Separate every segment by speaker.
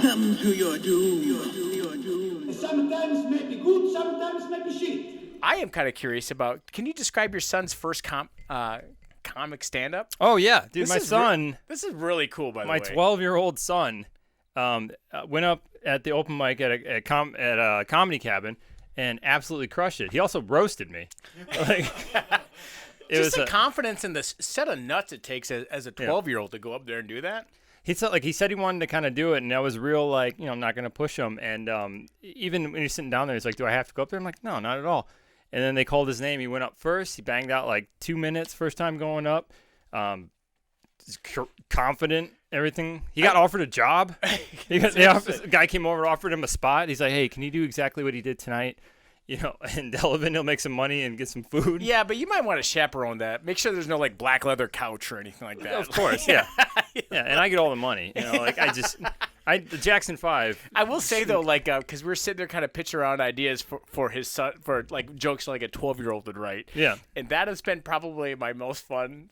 Speaker 1: Welcome to your doom.
Speaker 2: Sometimes may be good, sometimes may be shit.
Speaker 3: I am kind of curious about, can you describe your son's first comic stand-up?
Speaker 4: Oh, yeah. Dude, my son...
Speaker 3: this is really cool, by the way.
Speaker 4: My 12-year-old son went up at the open mic at a comedy cabin and absolutely crushed it. He also roasted me.
Speaker 3: Just the confidence in the set of nuts it takes as a 12-year-old to go up there and do that.
Speaker 4: He said he wanted to kind of do it, and I was real I'm not going to push him. And even when he's sitting down there, he's like, do I have to go up there? I'm like, no, not at all. And then they called his name. He went up first. He banged out like 2 minutes first time going up. Confident, everything. He got offered a job. The guy came over, offered him a spot. He's like, hey, can you do exactly what he did tonight? In Delavan, he'll make some money and get some food.
Speaker 3: Yeah, but you might want to chaperone that. Make sure there's no like black leather couch or anything like that.
Speaker 4: Of course, yeah. Yeah, and I get all the money. The Jackson 5.
Speaker 3: I will say though, because we're sitting there kind of pitching around ideas for his son, for like jokes like a 12-year-old would write.
Speaker 4: Yeah.
Speaker 3: And that has been probably my most fun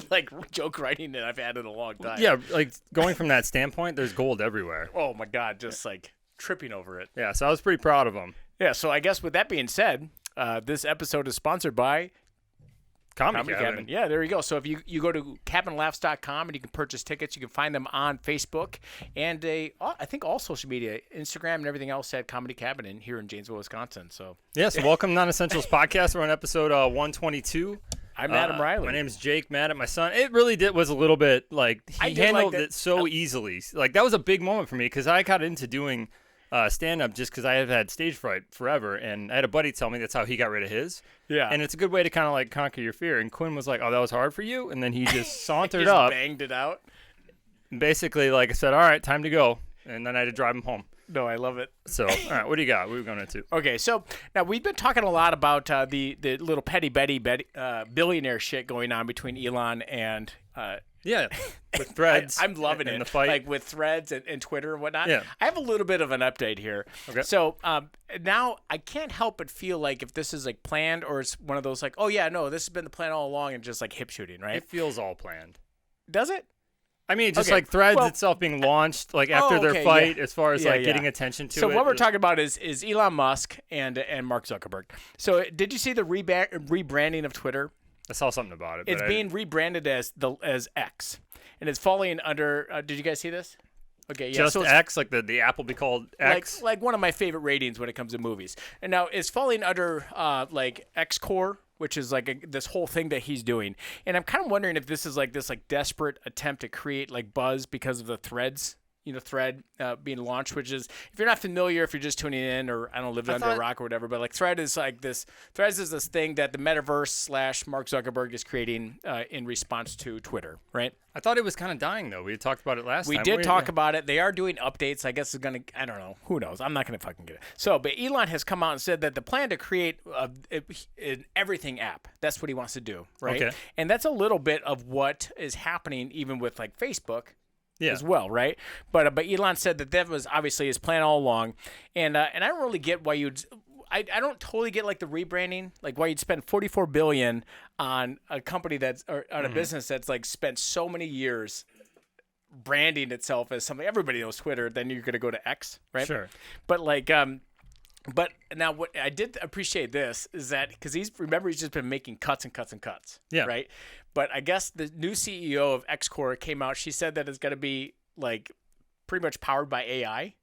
Speaker 3: like joke writing that I've had in a long time.
Speaker 4: Yeah, like going from that standpoint, there's gold everywhere.
Speaker 3: Oh my God, just like tripping over it.
Speaker 4: Yeah, so I was pretty proud of him.
Speaker 3: Yeah, so I guess with that being said, this episode is sponsored by
Speaker 4: Comedy Cabin.
Speaker 3: Yeah, there you go. So if you go to cabinlaughs.com and you can purchase tickets, you can find them on Facebook and I think all social media, Instagram and everything else at Comedy Cabin here in Janesville, Wisconsin. So
Speaker 4: welcome Non-Essentials Podcast. We're on episode 122.
Speaker 3: I'm Adam Riley.
Speaker 4: My name is Jake. Mad at my son. It really was a little bit he handled it so easily. Like that was a big moment for me because I got into doing stand-up just because I have had stage fright forever, and I had a buddy tell me that's how he got rid of his.
Speaker 3: Yeah.
Speaker 4: And it's a good way to kind of like conquer your fear. And Quinn was like, oh, that was hard for you? And then he just sauntered
Speaker 3: he just
Speaker 4: up.
Speaker 3: banged it out.
Speaker 4: Basically, like I said, all right, time to go. And then I had to drive him home.
Speaker 3: No, I love it.
Speaker 4: So, all right, what do you got? What are we going into?
Speaker 3: Okay, so now we've been talking a lot about the little petty Betty billionaire shit going on between Elon and
Speaker 4: with Threads.
Speaker 3: I'm loving
Speaker 4: and
Speaker 3: it.
Speaker 4: The fight.
Speaker 3: Like with Threads and Twitter and whatnot.
Speaker 4: Yeah.
Speaker 3: I have a little bit of an update here.
Speaker 4: Okay.
Speaker 3: So now I can't help but feel like if this is like planned or it's one of those like, oh yeah, no, this has been the plan all along and just like hip shooting, right?
Speaker 4: It feels all planned.
Speaker 3: Does it?
Speaker 4: I mean, just like Threads itself being launched, like after their fight, as far as getting attention to it.
Speaker 3: So what we're talking about is Elon Musk and Mark Zuckerberg. So did you see the rebranding of Twitter?
Speaker 4: I saw something about it.
Speaker 3: It's being rebranded as X, and it's falling under. Did you guys see this? Okay, yeah.
Speaker 4: Just X, like the app will be called X.
Speaker 3: Like one of my favorite ratings when it comes to movies. And now it's falling under like X Core, which is like this whole thing that he's doing. And I'm kind of wondering if this is like this like desperate attempt to create like buzz because of the Threads. Thread being launched, which is, if you're not familiar, if you're just tuning in or I don't live under a rock or whatever, but like Threads is this thing that the metaverse / Mark Zuckerberg is creating in response to Twitter, right?
Speaker 4: I thought it was kind of dying though. We had talked about it last time.
Speaker 3: We did talk about it. They are doing updates. I guess it's going to, I don't know. Who knows? I'm not going to fucking get it. So, but Elon has come out and said that the plan to create an everything app, that's what he wants to do, right?
Speaker 4: Okay.
Speaker 3: And that's a little bit of what is happening even with like Facebook. As well, right? But Elon said that was obviously his plan all along, and I don't really get why I don't totally get like the rebranding, like why you'd spend $44 billion on a company on a business that's like spent so many years branding itself as something everybody knows Twitter. Then you're gonna go to X, right?
Speaker 4: Sure.
Speaker 3: But like But now what I did appreciate this is that because he's just been making cuts and cuts and cuts.
Speaker 4: Yeah.
Speaker 3: Right. But I guess the new CEO of XCore came out. She said that it's going to be like pretty much powered by AI.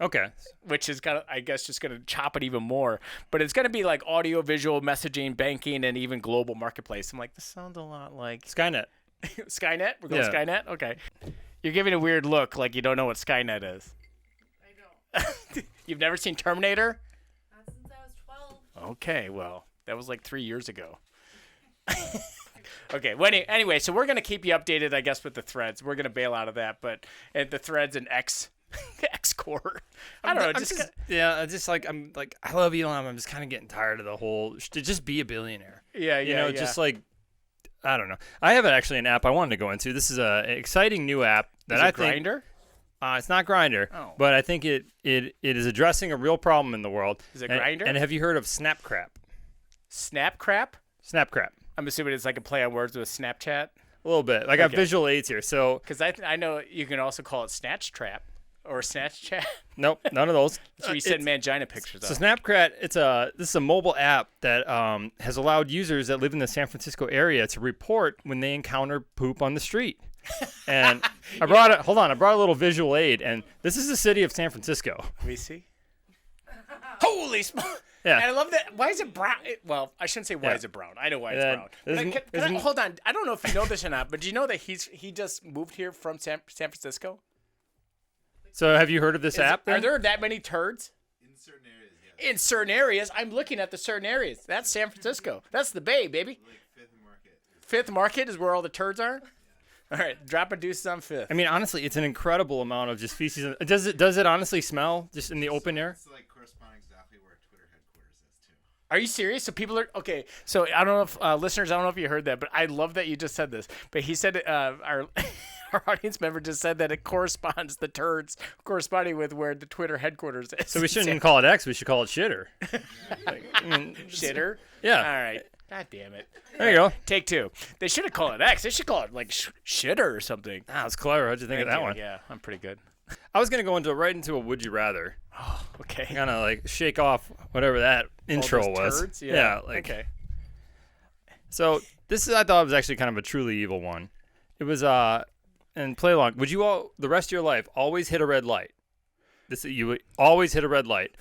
Speaker 4: Okay.
Speaker 3: Which is kind of, I guess, just going to chop it even more. But it's going to be like audio, visual, messaging, banking, and even global marketplace. I'm like, this sounds a lot like
Speaker 4: Skynet.
Speaker 3: Skynet? We're going Skynet? Okay. You're giving a weird look like you don't know what Skynet is.
Speaker 5: I don't.
Speaker 3: You've never seen Terminator?
Speaker 5: Not since I was 12.
Speaker 3: Okay, well, that was like 3 years ago. Okay, well, anyway, so we're going to keep you updated, I guess, with the Threads. We're going to bail out of that, but the Threads and X Core. I don't know.
Speaker 4: I love Elon. I'm just kind of getting tired of the whole to just be a billionaire.
Speaker 3: Yeah.
Speaker 4: Just like, I don't know. I have actually an app I wanted to go into. This is an exciting new app that I think.
Speaker 3: Grindr?
Speaker 4: It's not Grindr, but I think it is addressing a real problem in the world.
Speaker 3: Is it Grindr?
Speaker 4: And have you heard of Snapcrap?
Speaker 3: Snapcrap?
Speaker 4: Snapcrap.
Speaker 3: I'm assuming it's like a play on words with Snapchat.
Speaker 4: A little bit. I got visual aids here, so
Speaker 3: because I know you can also call it Snatch Trap. or Snapchat?
Speaker 4: Nope, none of those.
Speaker 3: That's where you send mangina pictures.
Speaker 4: So Snapchat, this is a mobile app that has allowed users that live in the San Francisco area to report when they encounter poop on the street. And I brought a little visual aid, and this is the city of San Francisco.
Speaker 3: Let me see. Holy smoke!
Speaker 4: Yeah.
Speaker 3: And I love that. Why is it brown? Well, I shouldn't say why is it brown. I know why it's brown. But hold on. I don't know if you know this or not, but do you know that he just moved here from San Francisco?
Speaker 4: So have you heard of this app?
Speaker 3: Are there that many turds?
Speaker 1: In certain areas, yeah.
Speaker 3: In certain areas. I'm looking at the certain areas. That's San Francisco. That's the Bay, baby.
Speaker 1: Like Fifth Market.
Speaker 3: Fifth Market is where all the turds are? All right, dropping deuces on Fifth.
Speaker 4: I mean, honestly, it's an incredible amount of just feces. Does it honestly smell just in the open air?
Speaker 1: It's like corresponding exactly where Twitter headquarters is too.
Speaker 3: Are you serious? So people are okay. So I don't know if listeners, I don't know if you heard that, but I love that you just said this. But he said our our audience member just said that it corresponds the turds corresponding with where the Twitter headquarters is.
Speaker 4: So we shouldn't call it X. We should call it shitter.
Speaker 3: Shitter.
Speaker 4: Yeah.
Speaker 3: All right. God damn it.
Speaker 4: There you go.
Speaker 3: Take two. They shouldn't call it X. They should call it like shitter or something.
Speaker 4: Ah, that's clever. How'd you think of that one?
Speaker 3: Yeah, I'm pretty good.
Speaker 4: I was gonna go right into a would you rather.
Speaker 3: Oh, okay.
Speaker 4: Kind of like shake off whatever that intro was.
Speaker 3: Turds? Yeah.
Speaker 4: Okay. So I thought was actually kind of a truly evil one. It was and play along. Would you all the rest of your life always hit a red light? You would always hit a red light.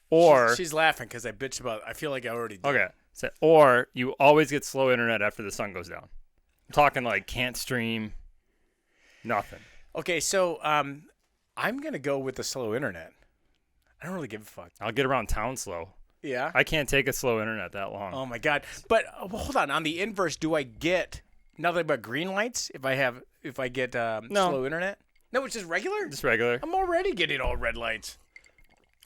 Speaker 4: Or
Speaker 3: she's laughing because I bitched about. I feel like I already did.
Speaker 4: Okay. So, or you always get slow internet after the sun goes down. I'm talking like can't stream, nothing.
Speaker 3: Okay, so I'm gonna go with the slow internet. I don't really give a fuck.
Speaker 4: I'll get around town slow.
Speaker 3: Yeah.
Speaker 4: I can't take a slow internet that long.
Speaker 3: Oh my god! But hold on. On the inverse, do I get nothing but green lights if I get slow internet? No, it's just regular.
Speaker 4: Just regular.
Speaker 3: I'm already getting all red lights.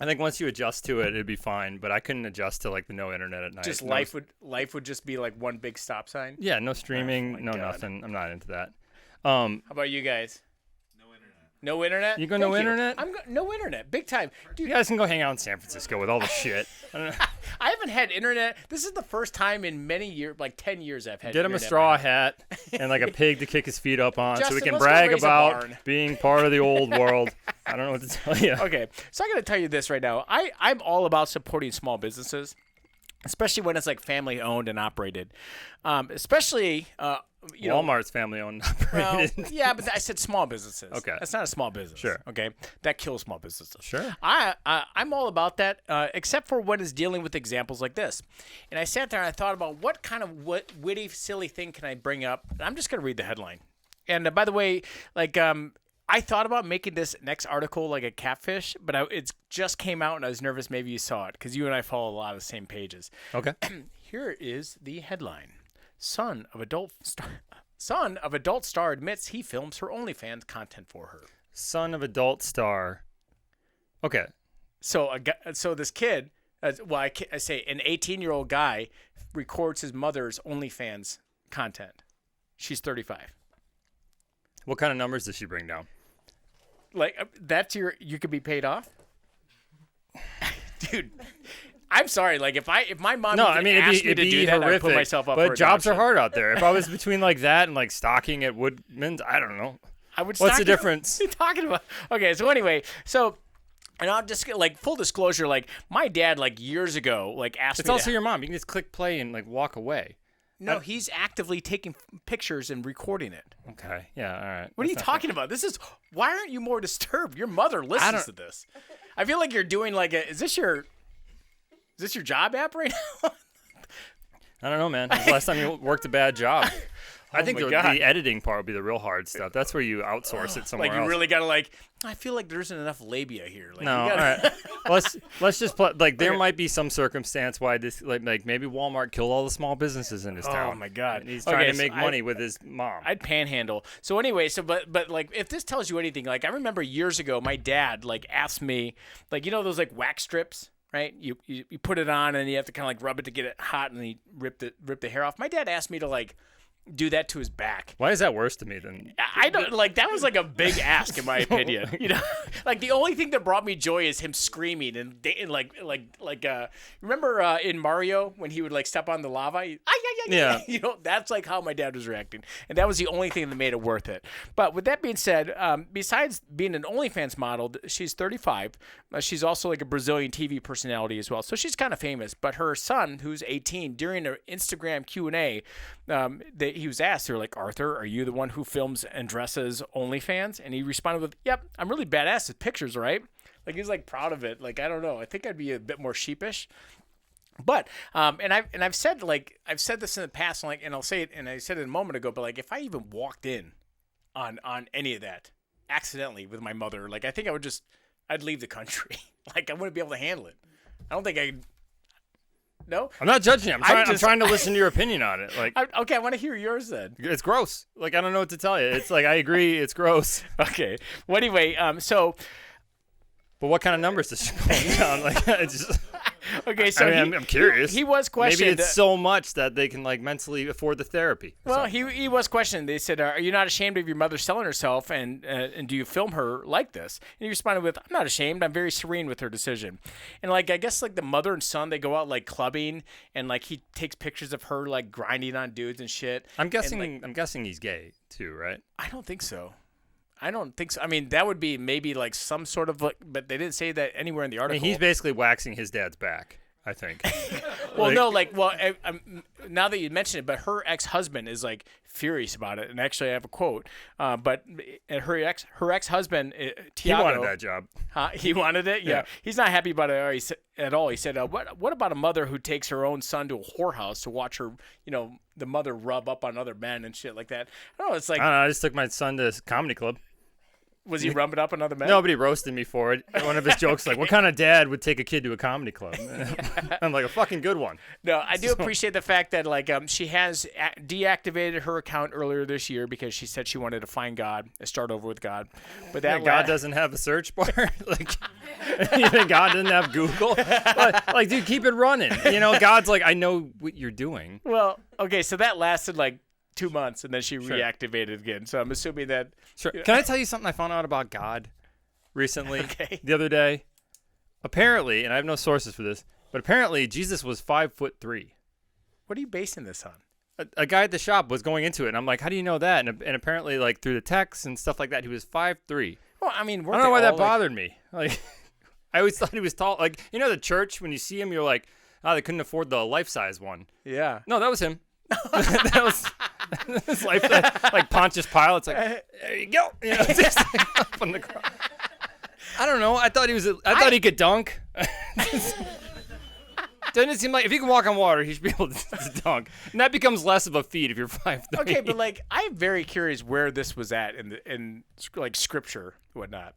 Speaker 4: I think once you adjust to it, it'd be fine. But I couldn't adjust to like the no internet at night.
Speaker 3: Just life would just be like one big stop sign.
Speaker 4: Yeah, no streaming,
Speaker 3: Oh,
Speaker 4: no
Speaker 3: God.
Speaker 4: nothing. I'm not into that.
Speaker 3: How about you guys?
Speaker 1: No internet.
Speaker 3: No internet?
Speaker 4: You go no internet?
Speaker 3: I'm no internet, big time, dude.
Speaker 4: You guys can go hang out in San Francisco with all the shit. I don't know.
Speaker 3: I haven't had internet. This is the first time in many years, like 10 years, I've had.
Speaker 4: Get him a
Speaker 3: internet,
Speaker 4: straw
Speaker 3: man.
Speaker 4: hat and like a pig to kick his feet up on, so we
Speaker 3: Justin,
Speaker 4: can
Speaker 3: let's go
Speaker 4: brag
Speaker 3: raise a
Speaker 4: about
Speaker 3: barn.
Speaker 4: being part of the old world. I don't know what to tell you.
Speaker 3: Okay, so I got to tell you this right now. I'm all about supporting small businesses, especially when it's like family owned and operated. Especially, you know,
Speaker 4: Walmart's family owned.
Speaker 3: well, yeah, but I said small businesses.
Speaker 4: Okay.
Speaker 3: That's not a small business.
Speaker 4: Sure.
Speaker 3: Okay, that kills small businesses.
Speaker 4: Sure.
Speaker 3: I'm all about that, except for when it's dealing with examples like this. And I sat there and I thought about what kind of witty, silly thing can I bring up. And I'm just gonna read the headline. And by the way, like I thought about making this next article like a catfish, but it just came out and I was nervous maybe you saw it because you and I follow a lot of the same pages.
Speaker 4: Okay.
Speaker 3: Here is the headline. Son of adult star admits he films her OnlyFans content for her.
Speaker 4: Son of adult star. Okay.
Speaker 3: So this kid, I say an 18-year-old guy records his mother's OnlyFans content. She's 35.
Speaker 4: What kind of numbers does she bring down?
Speaker 3: Like you could be paid off, dude. I'm sorry. Like if my mom asked me to do that, I'd put myself up.
Speaker 4: But
Speaker 3: for
Speaker 4: jobs are
Speaker 3: adoption.
Speaker 4: hard out there. If I was between like that and like stocking at Woodman's, I don't know.
Speaker 3: I would.
Speaker 4: What's
Speaker 3: stock
Speaker 4: the
Speaker 3: it-
Speaker 4: difference?
Speaker 3: What are you talking about? Okay, so anyway, and I'll just like full disclosure, like my dad like years ago like asked
Speaker 4: It's
Speaker 3: me.
Speaker 4: also your mom. You can just click play and like walk away.
Speaker 3: No, he's actively taking pictures and recording it.
Speaker 4: Okay. Yeah. All right.
Speaker 3: What are you talking about? Why aren't you more disturbed? Your mother listens to this. I feel like you're doing like is this your job app right now?
Speaker 4: I don't know, man. When's the last time you worked a bad job? I think
Speaker 3: my
Speaker 4: the
Speaker 3: God.
Speaker 4: editing part would be the real hard stuff. That's where you outsource it somewhere
Speaker 3: Like you
Speaker 4: else.
Speaker 3: really gotta I feel like there isn't enough labia here. Like,
Speaker 4: No,
Speaker 3: you
Speaker 4: all
Speaker 3: gotta,
Speaker 4: right. Let's just play. Like there might be some circumstance why this, like maybe Walmart killed all the small businesses in his town.
Speaker 3: Oh my God.
Speaker 4: And he's trying to
Speaker 3: so
Speaker 4: make money with his mom.
Speaker 3: I'd panhandle. So anyway, but like if this tells you anything, like I remember years ago, my dad like asked me, like those like wax strips, right? You put it on and you have to kind of like rub it to get it hot, and then you rip the hair off. My dad asked me to like do that to his back.
Speaker 4: Why is that worse to me than?
Speaker 3: I don't like that was like a big ask in my opinion. Like the only thing that brought me joy is him screaming and like remember in Mario when he would like step on the lava?
Speaker 4: Yeah.
Speaker 3: That's like how my dad was reacting. And that was the only thing that made it worth it. But with that being said, besides being an OnlyFans model, she's 35. She's also like a Brazilian TV personality as well. So she's kind of famous. But her son, who's 18, during an Instagram Q&A, he was asked, they're like, Arthur, are you the one who films and dresses OnlyFans? And he responded with, yep, I'm really badass with pictures, right? Like, he's like proud of it. Like, I don't know. I think I'd be a bit more sheepish. But I've said this in the past, and I'll say it, and I said it a moment ago, but like, if I even walked in on any of that accidentally with my mother, like, I think I'd leave the country. Like, I wouldn't be able to handle it. I don't think I'd. No,
Speaker 4: I'm not judging you. I'm trying to listen to your opinion on it. Like,
Speaker 3: okay, I want to hear yours then.
Speaker 4: It's gross. Like, I don't know what to tell you. It's like, I agree, it's gross.
Speaker 3: Okay. Well, anyway, so.
Speaker 4: But what kind of numbers does she put down? Like, it's just.
Speaker 3: Okay, so
Speaker 4: I'm curious.
Speaker 3: He was questioned.
Speaker 4: Maybe it's so much that they can like mentally afford the therapy.
Speaker 3: Well, he was questioned. They said, "Are you not ashamed of your mother selling herself, and do you film her like this?" And he responded with, "I'm not ashamed. I'm very serene with her decision." And like, I guess like the mother and son, they go out like clubbing, and like he takes pictures of her like grinding on dudes and shit.
Speaker 4: I'm guessing he's gay too, right?
Speaker 3: I don't think so. I don't think so. I mean, that would be maybe like some sort of like, but they didn't say that anywhere in the article.
Speaker 4: I mean, he's basically waxing his dad's back, I think.
Speaker 3: Now that you mention it, but her ex-husband is like furious about it. And actually, I have a quote. But her ex-husband, Tiago,
Speaker 4: he wanted that job.
Speaker 3: He wanted it. Yeah. He's not happy about it at all. He said, "What about a mother who takes her own son to a whorehouse to watch her, the mother rub up on other men and shit like that?" I don't know. It's like,
Speaker 4: I don't know. I just took my son to a comedy club.
Speaker 3: Was he rubbing up on other men?
Speaker 4: Nobody roasted me for it. One of his jokes, like, what kind of dad would take a kid to a comedy club? I'm like, a fucking good one.
Speaker 3: No, I do appreciate the fact that, like, she has deactivated her account earlier this year because she said she wanted to find God, start over with God. But that
Speaker 4: God doesn't have a search bar? Like, even God doesn't have Google? Like, dude, keep it running. God's like, I know what you're doing.
Speaker 3: Well, okay, so that lasted, like, 2 months, and then she reactivated again. So I'm assuming that.
Speaker 4: Sure. Can I tell you something I found out about God recently?
Speaker 3: Okay.
Speaker 4: The other day. Apparently, and I have no sources for this, but apparently Jesus was 5'3".
Speaker 3: What are you basing this on?
Speaker 4: A guy at the shop was going into it, and I'm like, how do you know that? And apparently, like through the texts and stuff like that, he was 5'3".
Speaker 3: Well, I mean,
Speaker 4: I don't know why that bothered me. Like, I always thought he was tall. Like, the church, when you see him, you're like, oh, they couldn't afford the life-size one.
Speaker 3: Yeah.
Speaker 4: No, that was him. That was his life, like Pontius Pilate's like, there you go. Just up on the ground. I don't know. I thought he could dunk. Doesn't it seem like if he can walk on water, he should be able to dunk? And that becomes less of a feat if you're 5'3".
Speaker 3: Okay, but like, I'm very curious where this was at in like scripture, whatnot.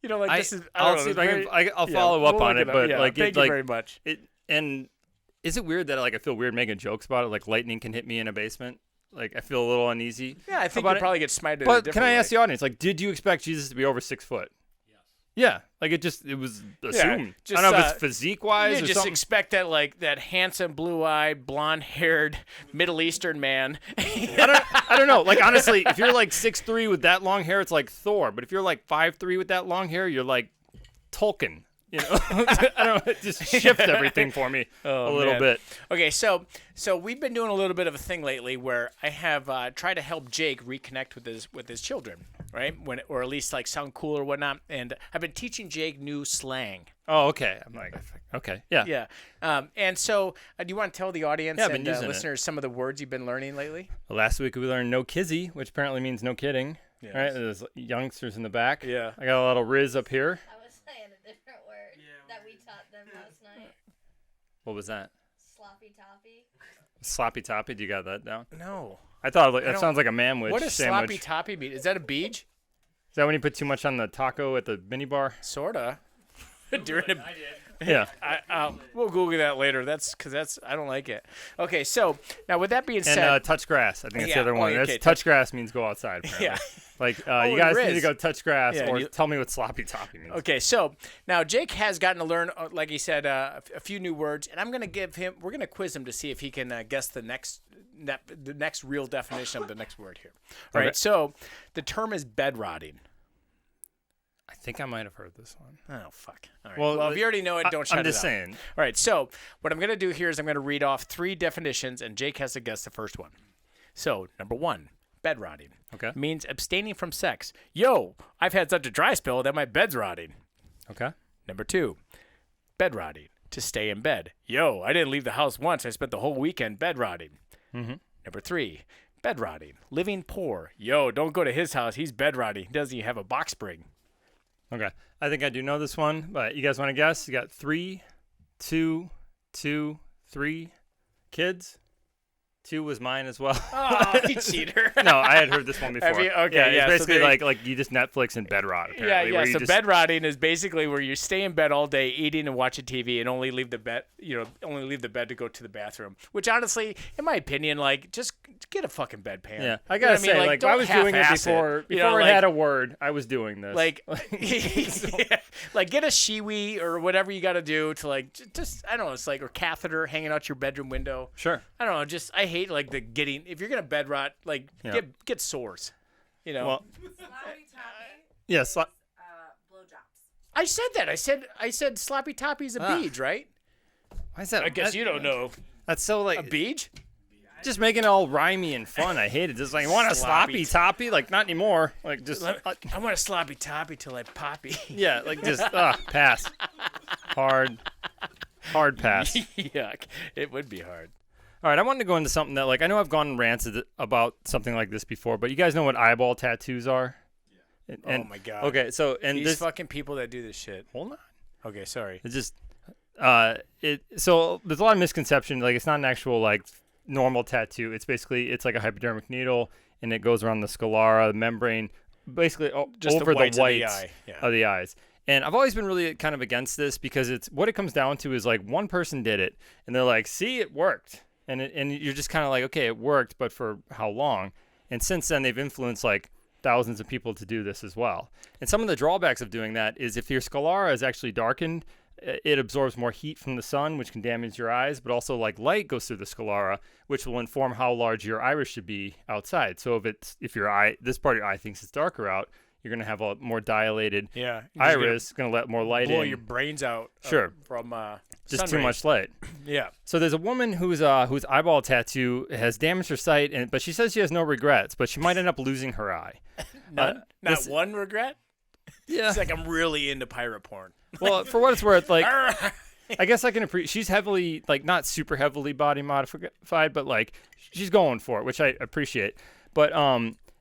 Speaker 3: This is.
Speaker 4: I'll see if I'll follow up on it, but like,
Speaker 3: thank you very much.
Speaker 4: Is it weird that I feel weird making jokes about it? Like lightning can hit me in a basement. Like I feel a little uneasy.
Speaker 3: Yeah, I think you probably get smited.
Speaker 4: But can I ask the audience? Like, did you expect Jesus to be over 6 foot? Yes. Yeah, like it was assumed. I don't know if it's physique wise or
Speaker 3: just
Speaker 4: something.
Speaker 3: Expect that like that handsome, blue-eyed, blonde-haired Middle Eastern man.
Speaker 4: I don't know. Like honestly, if you're like 6'3" with that long hair, it's like Thor. But if you're like 5'3" with that long hair, you're like Tolkien. I don't know. It just shifts everything for me a little bit.
Speaker 3: Okay, so we've been doing a little bit of a thing lately where I have tried to help Jake reconnect with his children, right? Or at least like sound cool or whatnot. And I've been teaching Jake new slang.
Speaker 4: Oh, okay. I'm like, okay, yeah.
Speaker 3: Yeah. And so, do you want to tell the audience and listeners some of the words you've been learning lately?
Speaker 4: Well, last week we learned no kizzy, which apparently means no kidding.
Speaker 3: Yes.
Speaker 4: All right, there's youngsters in the back.
Speaker 3: Yeah.
Speaker 4: I got a little Riz up here.
Speaker 5: I was saying a different word that we taught them last night.
Speaker 4: What was that?
Speaker 5: Sloppy toppy.
Speaker 4: Sloppy toppy. Do you got that down?
Speaker 3: No.
Speaker 4: I thought that sounds like a manwich.
Speaker 3: What does
Speaker 4: sandwich.
Speaker 3: sloppy toppy mean? Is that a beach?
Speaker 4: Is that when you put too much on the taco at the minibar?
Speaker 3: Sorta. During a,
Speaker 4: Yeah.
Speaker 3: We'll Google that later. I don't like it. Okay, so now with that being said,
Speaker 4: and touch grass. I think that's the other one.
Speaker 3: Okay,
Speaker 4: touch grass means go outside. Apparently.
Speaker 3: Yeah.
Speaker 4: Like you guys need to go touch grass,
Speaker 3: Yeah,
Speaker 4: or tell me what sloppy toppy means.
Speaker 3: Okay, so now Jake has gotten to learn, like he said, a few new words, and we're gonna quiz him to see if he can guess the next real definition of the next word here. All right, so the term is bed rotting.
Speaker 4: I think I might have heard this one.
Speaker 3: Oh, fuck. All right.
Speaker 4: Well,
Speaker 3: Well, if you already know it, don't shut it
Speaker 4: I'm just
Speaker 3: out.
Speaker 4: saying.
Speaker 3: All right, so what I'm going to do here is I'm going to read off 3 definitions, and Jake has to guess the first one. So, number 1, bed rotting.
Speaker 4: Okay.
Speaker 3: Means abstaining from sex. Yo, I've had such a dry spell that my bed's rotting.
Speaker 4: Okay.
Speaker 3: Number 2, bed rotting. To stay in bed. Yo, I didn't leave the house once. I spent the whole weekend bed rotting.
Speaker 4: Mm-hmm.
Speaker 3: Number 3, bed rotting. Living poor. Yo, don't go to his house. He's bed rotting. He doesn't even have a box spring.
Speaker 4: Okay. I think I do know this one, but you guys want to guess? You got 3, 2, 2, 3 kids. 2 was mine as well.
Speaker 3: Oh, you cheater.
Speaker 4: No, I had heard this one before.
Speaker 3: Have you? Okay,
Speaker 4: yeah. It's
Speaker 3: so
Speaker 4: basically
Speaker 3: they-
Speaker 4: like you just Netflix and bed rot.
Speaker 3: Yeah,
Speaker 4: Apparently,
Speaker 3: yeah.
Speaker 4: where you
Speaker 3: So
Speaker 4: just-
Speaker 3: bed rotting is basically where you stay in bed all day, eating and watching TV, and only leave the bed. Only leave the bed to go to the bathroom. Which honestly, in my opinion, like just get a fucking bedpan.
Speaker 4: Yeah, I
Speaker 3: You know
Speaker 4: gotta
Speaker 3: what
Speaker 4: say,
Speaker 3: mean?
Speaker 4: like
Speaker 3: don't
Speaker 4: I was doing it
Speaker 3: half-ass
Speaker 4: before
Speaker 3: You know,
Speaker 4: it
Speaker 3: like-
Speaker 4: had a word. I was doing this.
Speaker 3: Like, yeah, like get a shiwi or whatever you got to do to like just I don't know. It's like or catheter hanging out your bedroom window.
Speaker 4: Sure.
Speaker 3: I don't know. Just I hate like the getting. If you're gonna bed rot, like
Speaker 4: Yeah.
Speaker 3: get sores. You know.
Speaker 4: Well,
Speaker 6: Sloppy toppy.
Speaker 4: yes.
Speaker 6: Blowjobs.
Speaker 3: I said that. I said sloppy toppy's a beej, right?
Speaker 4: Why is that?
Speaker 3: I guess you don't know.
Speaker 4: That's so like
Speaker 3: A beej?
Speaker 4: just making it all rymey and fun. I hate it. Just like you want a sloppy toppy? Like not anymore. Like just
Speaker 3: I want a sloppy toppy till I poppy.
Speaker 4: yeah. Like just pass. Hard pass.
Speaker 3: Yuck. It would be hard.
Speaker 4: All right, I wanted to go into something that, like, I know I've gone and ranted about something like this before, but you guys know what eyeball tattoos are? Yeah.
Speaker 3: Oh my God.
Speaker 4: Okay, so and
Speaker 3: These
Speaker 4: this.
Speaker 3: fucking people that do this shit.
Speaker 4: Hold on.
Speaker 3: Okay, sorry.
Speaker 4: It's just, so there's a lot of misconception. Like, it's not an actual like normal tattoo. It's basically it's like a hypodermic needle, and it goes around the sclera, the membrane, basically
Speaker 3: Just
Speaker 4: over the whites
Speaker 3: of the eye. Yeah.
Speaker 4: of the eyes. And I've always been really kind of against this because it's what it comes down to is like one person did it, and they're like, "See, it worked." And you're just kind of like, okay, it worked, but for how long? And since then, they've influenced like thousands of people to do this as well. And some of the drawbacks of doing that is if your sclera is actually darkened, it absorbs more heat from the sun, which can damage your eyes, but also like light goes through the sclera, which will inform how large your iris should be outside. So if your eye, this part of your eye thinks it's darker out, you're going to have a more dilated
Speaker 3: Yeah.
Speaker 4: iris, going to let more light
Speaker 3: Blow
Speaker 4: in.
Speaker 3: your brains out.
Speaker 4: Sure.
Speaker 3: From
Speaker 4: just
Speaker 3: sun
Speaker 4: too
Speaker 3: rays.
Speaker 4: much light.
Speaker 3: Yeah.
Speaker 4: So there's a woman whose eyeball tattoo has damaged her sight, but she says she has no regrets, but she might end up losing her eye.
Speaker 3: None. Not
Speaker 4: this-
Speaker 3: one regret.
Speaker 4: Yeah.
Speaker 3: It's like I'm really into pirate porn.
Speaker 4: Well, for what it's worth, like I guess I can appreciate. She's heavily, like, not super heavily body modified, but like she's going for it, which I appreciate. But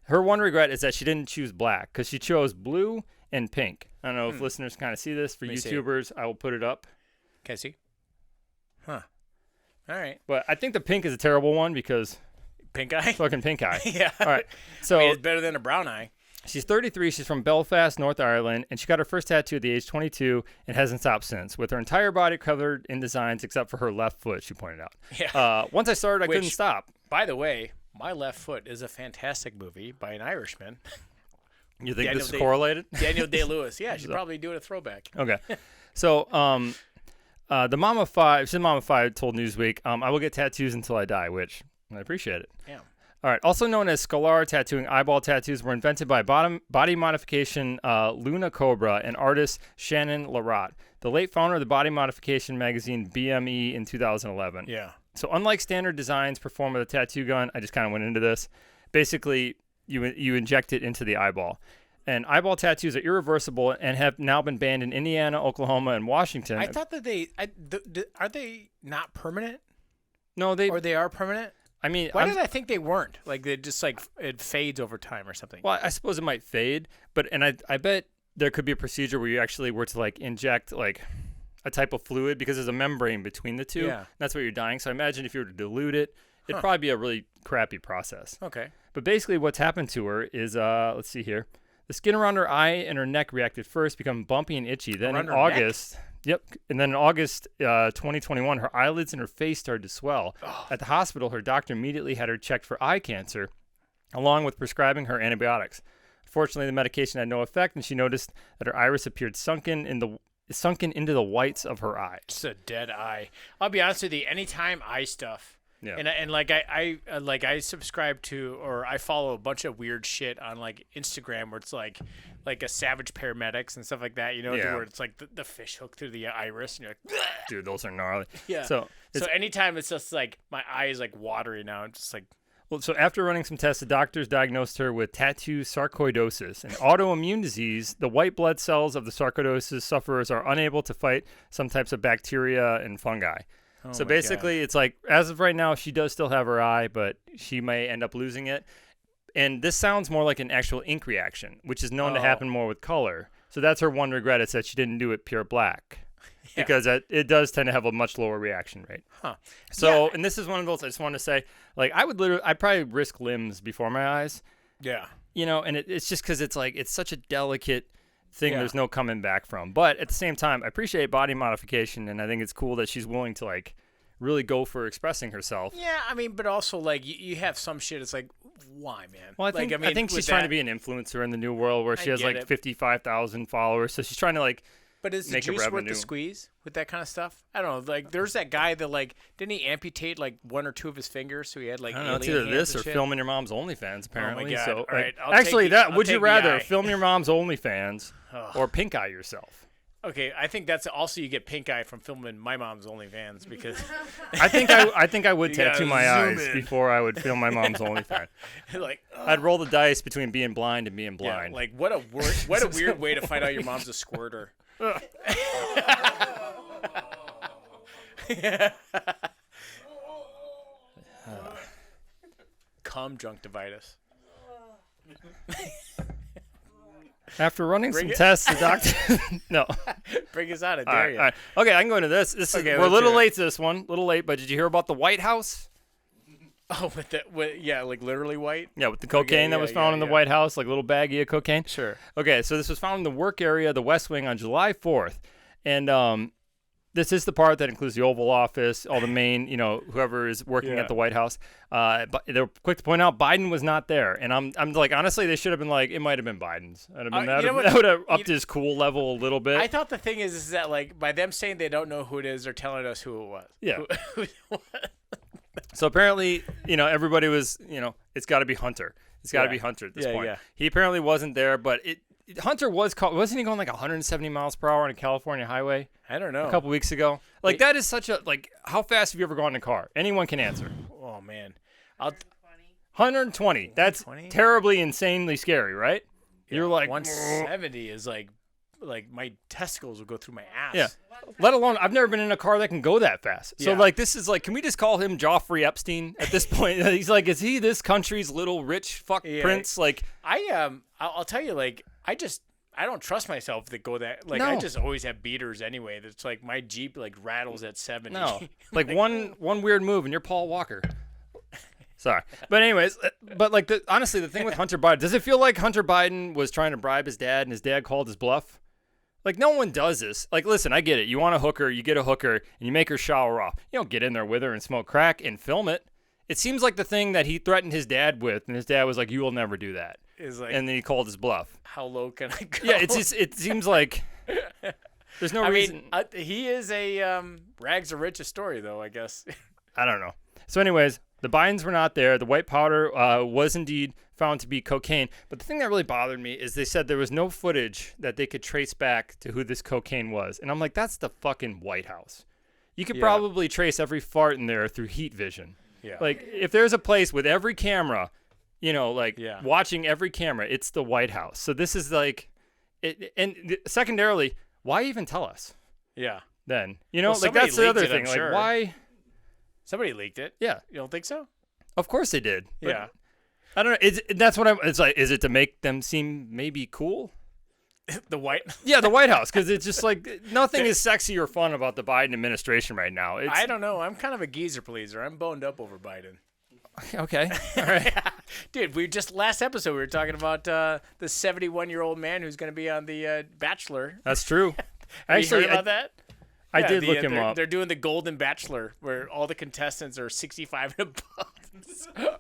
Speaker 4: her one regret is that she didn't choose black because she chose blue and pink. I don't know if listeners kind of see this. For
Speaker 3: Let me see it.
Speaker 4: YouTubers, I will put it up.
Speaker 3: Can I see? Huh. All right.
Speaker 4: But I think the pink is a terrible one because
Speaker 3: Pink eye.
Speaker 4: fucking pink eye.
Speaker 3: Yeah.
Speaker 4: All right. So
Speaker 3: I mean, it's better than a brown eye.
Speaker 4: she's 33. She's from Belfast, North Ireland, and she got her first tattoo at the age 22 and hasn't stopped since, with her entire body covered in designs except for her left foot, she pointed out.
Speaker 3: Yeah.
Speaker 4: Once I started, I couldn't
Speaker 3: Which-
Speaker 4: stop.
Speaker 3: By the way, My Left Foot is a fantastic movie by an Irishman,
Speaker 4: You think
Speaker 3: Daniel
Speaker 4: this is
Speaker 3: Day-
Speaker 4: correlated?
Speaker 3: Daniel Day-Lewis. Yeah, I should probably do it a throwback.
Speaker 4: Okay. So, the Mama 5, she's Mama 5 told Newsweek, I will get tattoos until I die, which I appreciate it.
Speaker 3: Yeah.
Speaker 4: All right. Also known as sclera tattooing, eyeball tattoos were invented by body modification Luna Cobra and artist Shannon Larot, the late founder of the body modification magazine BME in 2011.
Speaker 3: Yeah.
Speaker 4: So unlike standard designs performed with a tattoo gun, I just kind of went into this. Basically, you inject it into the eyeball. And eyeball tattoos are irreversible and have now been banned in Indiana, Oklahoma, and Washington.
Speaker 3: I thought that are they not permanent
Speaker 4: no,
Speaker 3: or they are permanent?
Speaker 4: I mean,
Speaker 3: Why did I think they weren't? Like they just like it fades over time or something.
Speaker 4: well, I suppose it might fade, but I bet there could be a procedure where you actually were to like inject like a type of fluid because there's a membrane between the two.
Speaker 3: Yeah.
Speaker 4: That's what you're dying. So I imagine if you were to dilute it, it'd probably be a really crappy process.
Speaker 3: Okay.
Speaker 4: But basically what's happened to her is, let's see here. The skin around her eye and her neck reacted first, become bumpy and itchy. Then
Speaker 3: Around
Speaker 4: in
Speaker 3: her neck?
Speaker 4: August, and then in August 2021, her eyelids and her face started to swell. At the hospital, her doctor immediately had her checked for eye cancer, along with prescribing her antibiotics. Fortunately, the medication had no effect, and she noticed that her iris appeared sunken into the whites of her eye.
Speaker 3: It's a dead eye. I'll be honest with you. Anytime eye stuff,
Speaker 4: Yeah.
Speaker 3: and like I subscribe to or I follow a bunch of weird shit on like Instagram where it's like like a Savage Paramedics and stuff like that. You know, to
Speaker 4: Yeah.
Speaker 3: where it's like the fish hook through the iris, and you're like,
Speaker 4: Dude, those are gnarly.
Speaker 3: yeah.
Speaker 4: So
Speaker 3: So anytime it's just like my eye is like watery now, I'm just like,
Speaker 4: Well, so after running some tests, the doctors diagnosed her with tattoo sarcoidosis, an autoimmune disease. The white blood cells of the sarcoidosis sufferers are unable to fight some types of bacteria and fungi.
Speaker 3: oh
Speaker 4: So
Speaker 3: my
Speaker 4: basically, it's like, as of right now, she does still have her eye, but she may end up losing it. And this sounds more like an actual ink reaction, which is known to
Speaker 3: Oh.
Speaker 4: happen more with color. So that's her one regret, is that she didn't do it pure black.
Speaker 3: Yeah.
Speaker 4: Because it does tend to have a much lower reaction rate.
Speaker 3: Huh.
Speaker 4: So, and this is one of those, I just want to say, like, I'd probably risk limbs before my eyes,
Speaker 3: yeah,
Speaker 4: you know, and it's just because it's like, it's such a delicate thing
Speaker 3: Yeah.
Speaker 4: there's no coming back from. But at the same time, I appreciate body modification, and I think it's cool that she's willing to, like, really go for expressing herself.
Speaker 3: yeah. I mean, but also like you have some shit. It's like, why, man?
Speaker 4: Well, I
Speaker 3: like,
Speaker 4: think she's trying to be an influencer in the new world where she
Speaker 3: I
Speaker 4: has
Speaker 3: get
Speaker 4: like
Speaker 3: it.
Speaker 4: 55,000 followers. So she's trying to like,
Speaker 3: But is the
Speaker 4: make a
Speaker 3: juice worth
Speaker 4: revenue.
Speaker 3: the squeeze with that kind of stuff? I don't know. Like, there's that guy that like didn't he amputate like one or two of his fingers, so he had like
Speaker 4: I don't know, it's
Speaker 3: alien
Speaker 4: either
Speaker 3: hands
Speaker 4: this
Speaker 3: and
Speaker 4: or
Speaker 3: shit?
Speaker 4: filming your mom's OnlyFans apparently.
Speaker 3: God.
Speaker 4: So
Speaker 3: All right, I'll
Speaker 4: actually,
Speaker 3: take the-
Speaker 4: that
Speaker 3: I'll
Speaker 4: would you
Speaker 3: take the
Speaker 4: rather
Speaker 3: eye.
Speaker 4: film your mom's OnlyFans
Speaker 3: Ugh.
Speaker 4: or pink eye yourself?
Speaker 3: Okay, I think that's also you get pink eye from filming my mom's OnlyFans because
Speaker 4: I think I would
Speaker 3: You gotta
Speaker 4: tattoo my
Speaker 3: zoom
Speaker 4: eyes
Speaker 3: in.
Speaker 4: before I would film my mom's OnlyFans.
Speaker 3: like
Speaker 4: I'd roll the dice between being blind and being
Speaker 3: yeah,
Speaker 4: blind.
Speaker 3: like what a weird way to find out your mom's a squirter. Cum junctivitis.
Speaker 4: After running
Speaker 3: Bring
Speaker 4: some
Speaker 3: it.
Speaker 4: tests, the doctor no.
Speaker 3: Bring us out, I
Speaker 4: All
Speaker 3: dare
Speaker 4: right,
Speaker 3: you.
Speaker 4: all right. Okay, I can go into this. This is,
Speaker 3: Okay,
Speaker 4: we're a
Speaker 3: let's
Speaker 4: little
Speaker 3: hear it.
Speaker 4: late to this one. A little late, but did you hear about the White House?
Speaker 3: Oh, yeah, like literally white.
Speaker 4: Yeah, with the cocaine that
Speaker 3: yeah,
Speaker 4: was found
Speaker 3: yeah,
Speaker 4: in the
Speaker 3: yeah.
Speaker 4: White House, like a little baggie of cocaine.
Speaker 3: Sure.
Speaker 4: Okay, so this was found in the work area of the West Wing on July 4th. And this is the part that includes the Oval Office, all the main, whoever is working
Speaker 3: Yeah.
Speaker 4: at the White House. But they're quick to point out Biden was not there. And I'm like, honestly, they should have been like, it might have been Biden's. That'd have been,
Speaker 3: You know what?
Speaker 4: that would have
Speaker 3: You-
Speaker 4: upped his cool level a little bit.
Speaker 3: I thought the thing is that like by them saying they don't know who it is, they're telling us who it was.
Speaker 4: Yeah.
Speaker 3: Who it was.
Speaker 4: So apparently, everybody was, it's got to be Hunter. It's got to
Speaker 3: Yeah.
Speaker 4: be Hunter at this
Speaker 3: Yeah,
Speaker 4: point.
Speaker 3: yeah.
Speaker 4: He apparently wasn't there, but Hunter was caught. Wasn't he going like 170 miles per hour on a California highway
Speaker 3: I don't know.
Speaker 4: a couple weeks ago? Like that is such a how fast have you ever gone in a car? Anyone can answer.
Speaker 3: Oh man. I'll
Speaker 4: 120. That's
Speaker 3: 120?
Speaker 4: terribly, insanely scary, right? You're like,
Speaker 3: 170 is like my testicles will go through my ass.
Speaker 4: yeah. Let alone, I've never been in a car that can go that fast. So
Speaker 3: Yeah.
Speaker 4: like, this is like, can we just call him Joffrey Epstein at this point? He's like, is he this country's little rich fuck
Speaker 3: Yeah.
Speaker 4: prince? Like,
Speaker 3: I'll tell you like I don't trust myself to go that like
Speaker 4: No.
Speaker 3: I just always have beaters anyway. That's like my Jeep like rattles at 70.
Speaker 4: no, like one weird move and you're Paul Walker. Sorry, but anyways, but like honestly, the thing with Hunter Biden, does it feel like Hunter Biden was trying to bribe his dad and his dad called his bluff? Like no one does this. Like listen, I get it. You want a hooker, you get a hooker, and you make her shower off. You don't get in there with her and smoke crack and film it. It seems like the thing that he threatened his dad with, and his dad was like, "You will never do that."
Speaker 3: Is like
Speaker 4: And then he called his bluff.
Speaker 3: how low can I go?
Speaker 4: Yeah, it seems like there's no
Speaker 3: I
Speaker 4: reason.
Speaker 3: mean, he is a rags to riches story though, I guess.
Speaker 4: I don't know. So, anyways, the Bidens were not there. The white powder was indeed found to be cocaine. But the thing that really bothered me is they said there was no footage that they could trace back to who this cocaine was. And I'm like, that's the fucking White House. You could
Speaker 3: Yeah.
Speaker 4: probably trace every fart in there through heat vision.
Speaker 3: Yeah.
Speaker 4: Like, if there's a place with every camera,
Speaker 3: Yeah.
Speaker 4: watching every camera, it's the White House. So this is like, secondarily, why even tell us
Speaker 3: Yeah.
Speaker 4: then?
Speaker 3: Well,
Speaker 4: Like
Speaker 3: somebody
Speaker 4: that's the other
Speaker 3: leaked it,
Speaker 4: thing.
Speaker 3: I'm
Speaker 4: Like,
Speaker 3: sure.
Speaker 4: why?
Speaker 3: Somebody leaked it.
Speaker 4: Yeah.
Speaker 3: You don't think so?
Speaker 4: Of course they did. But
Speaker 3: Yeah.
Speaker 4: I don't know. That's what it's like. Is it to make them seem maybe cool?
Speaker 3: The white.
Speaker 4: Yeah, the White House, because it's just like nothing is sexy or fun about the Biden administration right now. It's,
Speaker 3: I don't know. I'm kind of a geezer pleaser. I'm boned up over Biden.
Speaker 4: Okay, all right.
Speaker 3: Dude, last episode we were talking about the 71-year-old man who's going to be on the Bachelor.
Speaker 4: That's true.
Speaker 3: Have you heard
Speaker 4: Actually,
Speaker 3: about that?
Speaker 4: I
Speaker 3: Yeah,
Speaker 4: did look him
Speaker 3: they're,
Speaker 4: up.
Speaker 3: They're doing the Golden Bachelor, where all the contestants are 65 and above.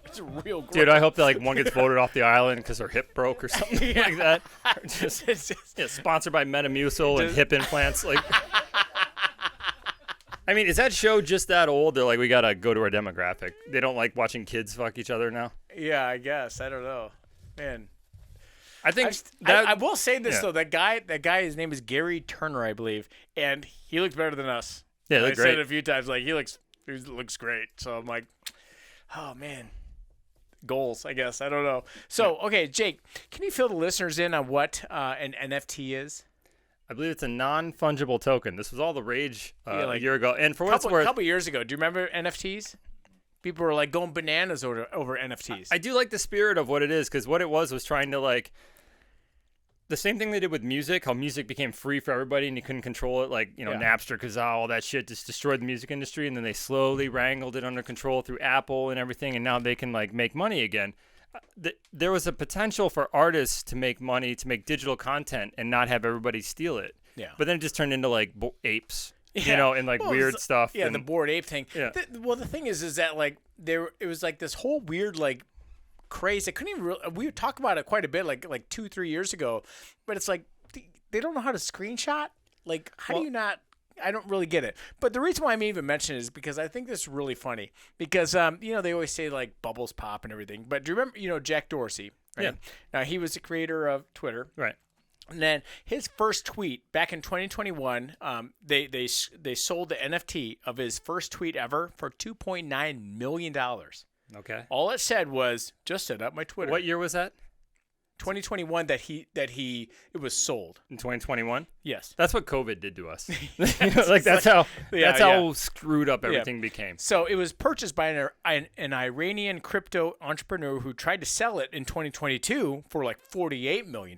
Speaker 3: It's real gross.
Speaker 4: Dude, I hope that like one gets voted off the island because her hip broke or something like that. Or just,
Speaker 3: It's just-
Speaker 4: yeah, sponsored by Metamucil and hip implants. Like, I mean, is that show just that old? They're like, we gotta go to our demographic. They don't like watching kids fuck each other now.
Speaker 3: yeah, I guess. I don't know. Man.
Speaker 4: I think
Speaker 3: I will say this
Speaker 4: yeah.
Speaker 3: though. That guy, his name is Gary Turner, I believe, and he looks better than us.
Speaker 4: Yeah,
Speaker 3: I
Speaker 4: they're
Speaker 3: said
Speaker 4: great.
Speaker 3: it a few times. Like he looks great. So I'm like, oh man, goals. I guess I don't know. So okay, Jake, can you fill the listeners in on what an NFT is?
Speaker 4: I believe it's a non-fungible token. This was all the rage
Speaker 3: like
Speaker 4: a year ago. And for what it's
Speaker 3: A
Speaker 4: worth,
Speaker 3: couple years ago, do you remember NFTs? People were like going bananas over NFTs.
Speaker 4: I do like the spirit of what it is, because what it was trying to like the same thing they did with music, how music became free for everybody and you couldn't control it, like, Napster, because all that shit just destroyed the music industry, and then they slowly wrangled it under control through Apple and everything, and now they can like make money again. There was a potential for artists to make money, to make digital content and not have everybody steal it.
Speaker 3: Yeah.
Speaker 4: But then it just turned into like apes,
Speaker 3: Yeah.
Speaker 4: and like
Speaker 3: Well,
Speaker 4: weird stuff.
Speaker 3: Yeah,
Speaker 4: and,
Speaker 3: the Bored Ape thing.
Speaker 4: Yeah.
Speaker 3: The thing is that like it was like this whole weird like craze. I couldn't even. We would talk about it quite a bit, like 2-3 years ago. But it's like they don't know how to screenshot. Like, how do you not? I don't really get it. But the reason why I'm even mentioning it is because I think this is really funny. Because they always say like bubbles pop and everything. But do you remember Jack Dorsey? Right?
Speaker 4: Yeah.
Speaker 3: Now he was the creator of Twitter.
Speaker 4: right.
Speaker 3: And then his first tweet back in 2021, they sold the NFT of his first tweet ever for $2.9 million.
Speaker 4: Okay.
Speaker 3: All it said was, "Just set up my Twitter."
Speaker 4: What year was that?
Speaker 3: 2021 that it was sold.
Speaker 4: In 2021?
Speaker 3: Yes.
Speaker 4: That's what COVID did to us. That's how screwed up everything became.
Speaker 3: So it was purchased by an Iranian crypto entrepreneur who tried to sell it in 2022 for like $48 million.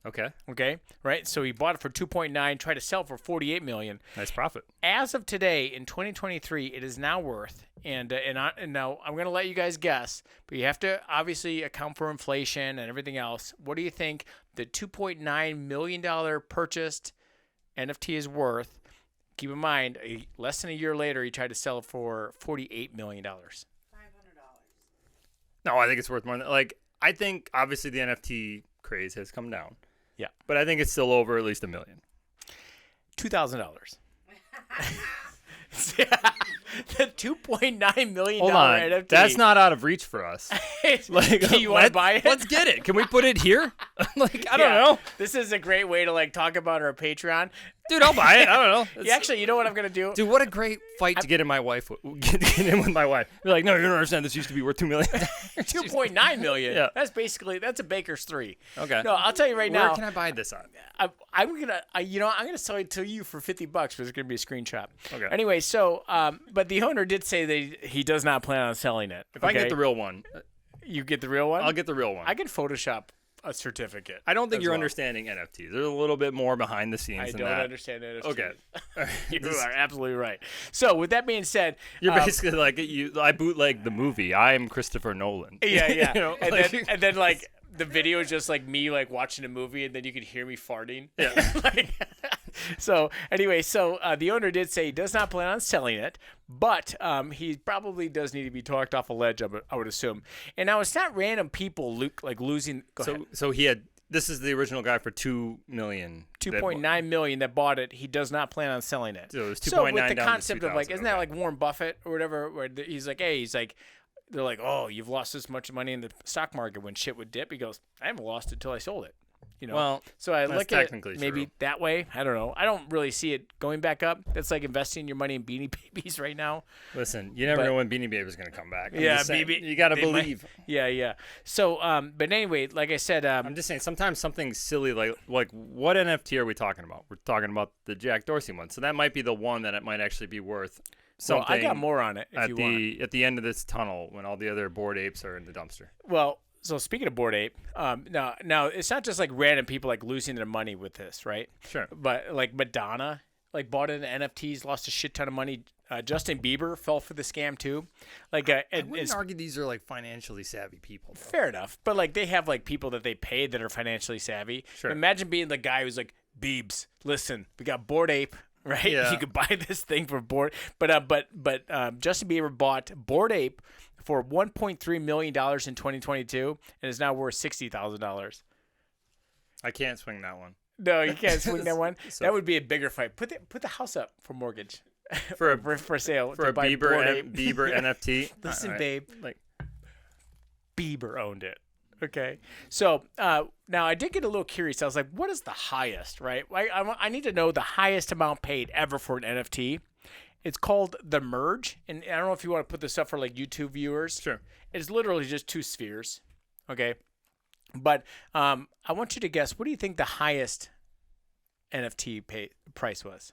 Speaker 4: Okay.
Speaker 3: Okay, right? So he bought it for 2.9, tried to sell it for $48 million.
Speaker 4: Nice profit.
Speaker 3: As of today, in 2023, it is now worth, and now I'm going to let you guys guess, but you have to obviously account for inflation and everything else. What do you think the $2.9 million purchased NFT is worth? Keep in mind, less than a year later, he tried to sell it for $48 million.
Speaker 6: $500.
Speaker 4: No, I think it's worth more than, like, I think obviously the NFT craze has come down.
Speaker 3: Yeah.
Speaker 4: But I think it's still over at least $1 million.
Speaker 3: $2,000. The $2.9 million
Speaker 4: Hold on.
Speaker 3: NFT.
Speaker 4: That's not out of reach for us. Like,
Speaker 3: you want to buy it?
Speaker 4: Let's get it. Can we put it here? Like, I don't know.
Speaker 3: This is a great way to like talk about our Patreon.
Speaker 4: Dude, I'll buy it. I don't know.
Speaker 3: Yeah, actually, you know what I'm gonna do?
Speaker 4: Dude, what a great fight to get in get in with my wife. You're like, no, you don't understand. This used to be worth $2 million.
Speaker 3: $2.9 million.
Speaker 4: Yeah.
Speaker 3: That's a Baker's 3.
Speaker 4: Okay.
Speaker 3: No, I'll tell you right
Speaker 4: Where
Speaker 3: now.
Speaker 4: can I buy this on?
Speaker 3: I'm gonna sell it to you for $50, but it's gonna be a screenshot.
Speaker 4: Okay.
Speaker 3: Anyway, so but the owner did say that he does not plan on selling it.
Speaker 4: If I can get the real one,
Speaker 3: you get the real one.
Speaker 4: I'll get the real one.
Speaker 3: I can Photoshop a certificate.
Speaker 4: I don't think
Speaker 3: as
Speaker 4: you're
Speaker 3: well.
Speaker 4: understanding NFTs. There's a little bit more behind the scenes
Speaker 3: I
Speaker 4: than
Speaker 3: don't
Speaker 4: that.
Speaker 3: understand it.
Speaker 4: Okay.
Speaker 3: You are absolutely right. So with that being said,
Speaker 4: You're basically like I bootleg the movie. I am Christopher Nolan.
Speaker 3: Yeah, yeah.
Speaker 4: You know,
Speaker 3: and,
Speaker 4: like-
Speaker 3: then like the video is just like me like watching a movie, and then you can hear me farting.
Speaker 4: Yeah.
Speaker 3: So anyway, the owner did say he does not plan on selling it, but he probably does need to be talked off a ledge. I would assume. And now it's not random people losing.
Speaker 4: So he had. This is the original guy for $2 million.
Speaker 3: $2.9 million that bought it. He does not plan on selling it.
Speaker 4: So it was
Speaker 3: So with
Speaker 4: 2.9
Speaker 3: the
Speaker 4: down to
Speaker 3: concept of like,
Speaker 4: 2,000,
Speaker 3: isn't that like Warren Buffett or whatever? Where he's like, they're like, oh, you've lost this much money in the stock market when shit would dip. He goes, I haven't lost it till I sold it. You know.
Speaker 4: Well,
Speaker 3: so I
Speaker 4: that's
Speaker 3: look at it
Speaker 4: technically
Speaker 3: maybe
Speaker 4: true.
Speaker 3: that way. I don't know. I don't really see it going back up. That's like investing your money in Beanie Babies right now.
Speaker 4: Listen, you never
Speaker 3: But-
Speaker 4: know when Beanie Baby is going to come back. I'm
Speaker 3: Yeah,
Speaker 4: just saying,
Speaker 3: maybe
Speaker 4: you got to
Speaker 3: they might-
Speaker 4: believe.
Speaker 3: Yeah. So, but anyway, like I said,
Speaker 4: I'm just saying sometimes something silly like what NFT are we talking about? We're talking about the Jack Dorsey one. So that might be the one that it might actually be worth something.
Speaker 3: well, I got more on it if
Speaker 4: at
Speaker 3: you
Speaker 4: the
Speaker 3: want.
Speaker 4: at the end of this tunnel when all the other Bored Apes are in the dumpster.
Speaker 3: Well, so speaking of Bored Ape, now it's not just like random people like losing their money with this, right?
Speaker 4: Sure.
Speaker 3: But like Madonna, like bought into NFTs, lost a shit ton of money. Justin Bieber fell for the scam too. Like,
Speaker 4: I wouldn't argue these are like financially savvy people. Though.
Speaker 3: fair enough, but like they have like people that they paid that are financially savvy.
Speaker 4: Sure.
Speaker 3: Imagine being the guy who's like, Biebs, listen, we got Bored Ape. Right,
Speaker 4: Yeah.
Speaker 3: you could buy this thing for Bored, but Justin Bieber bought Bored Ape for $1.3 million in 2022, and is now worth $60,000.
Speaker 4: I can't swing that one.
Speaker 3: No, you can't swing that one.
Speaker 4: So-
Speaker 3: That would be a bigger fight. Put the house up for mortgage,
Speaker 4: For a
Speaker 3: for sale
Speaker 4: for
Speaker 3: to
Speaker 4: a
Speaker 3: buy Bored Ape.
Speaker 4: Bieber NFT.
Speaker 3: Listen,
Speaker 4: All right.
Speaker 3: babe,
Speaker 4: Like
Speaker 3: Bieber owned it. Okay. So now I did get a little curious. I was like, what is the highest, right? I need to know the highest amount paid ever for an NFT. It's called the merge. And I don't know if you want to put this up for like YouTube viewers.
Speaker 4: Sure.
Speaker 3: It's literally just two spheres. Okay. But I want you to guess, what do you think the highest NFT price was?